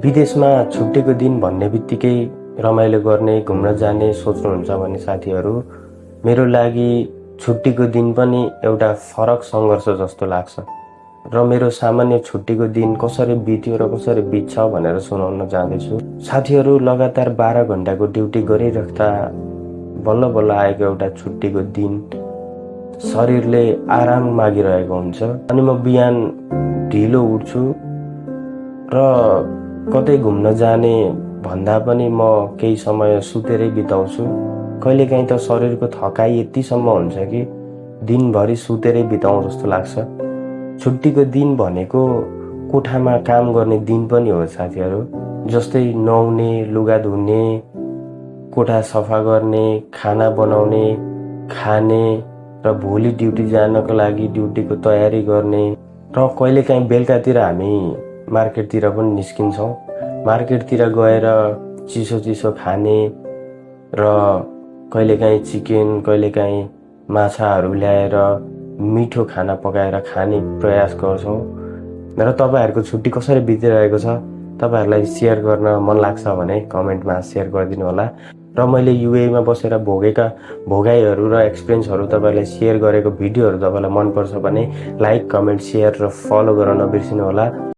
विदेशमा छुट्टीको दिन भन्ने बित्तिकै रमाइलो गर्ने घुम्न जाने सोच्नुहुन्छ भने साथीहरू मेरो लागि छुट्टीको दिन पनि एउटा फरक सङ्घर्ष जस्तो लाग्छ र मेरो सामान्य छुट्टीको दिन कसरी बित्यो र कसरी बित्छ भनेर सुनाउन जाँदैछु। साथीहरू लगातार 12 घण्टाको ड्युटी गरिराख्दा बल्ल बल्ल आएको एउटा छुट्टीको दिन शरीरले आराम मागिरहेको हुन्छ अनि म बिहान ढिलो उठ्छु र कतै घुम्न जाने भन्दा पनि म केही समय सुतेरै बिताउँछु। कहिलेकाहीँ त शरीरको थकाइ यतिसम्म हुन्छ कि दिनभरि सुतेरै बिताउँ जस्तो लाग्छ। छुट्टीको दिन भनेको कोठामा काम गर्ने दिन पनि हो साथीहरू। जस्तै नुहाउने, लुगा धुने, कोठा सफा गर्ने, खाना बनाउने, खाने र भोलि ड्युटी जानको लागि ड्युटीको तयारी गर्ने र कहिलेकाहीँ बेलुकातिर हामी मार्केटतिर पनि निस्किन्छौँ। मार्केटतिर गएर चिसो चिसो खाने र कहिलेकाहीँ चिकन, कहिलेकाहीँ माछाहरू ल्याएर मिठो खाना पकाएर खाने प्रयास गर्छौँ। र तपाईँहरूको छुट्टी कसरी बितिरहेको छ तपाईँहरूलाई सेयर गर्न मन लाग्छ भने कमेन्टमा सेयर गरिदिनु होला। र मैले युएमा बसेर भोगेका भोगाइहरू र एक्सपिरियन्सहरू तपाईँलाई सेयर गरेको भिडियोहरू तपाईँलाई मनपर्छ भने लाइक, कमेन्ट, सेयर र फलो गर्न नबिर्सिनु होला।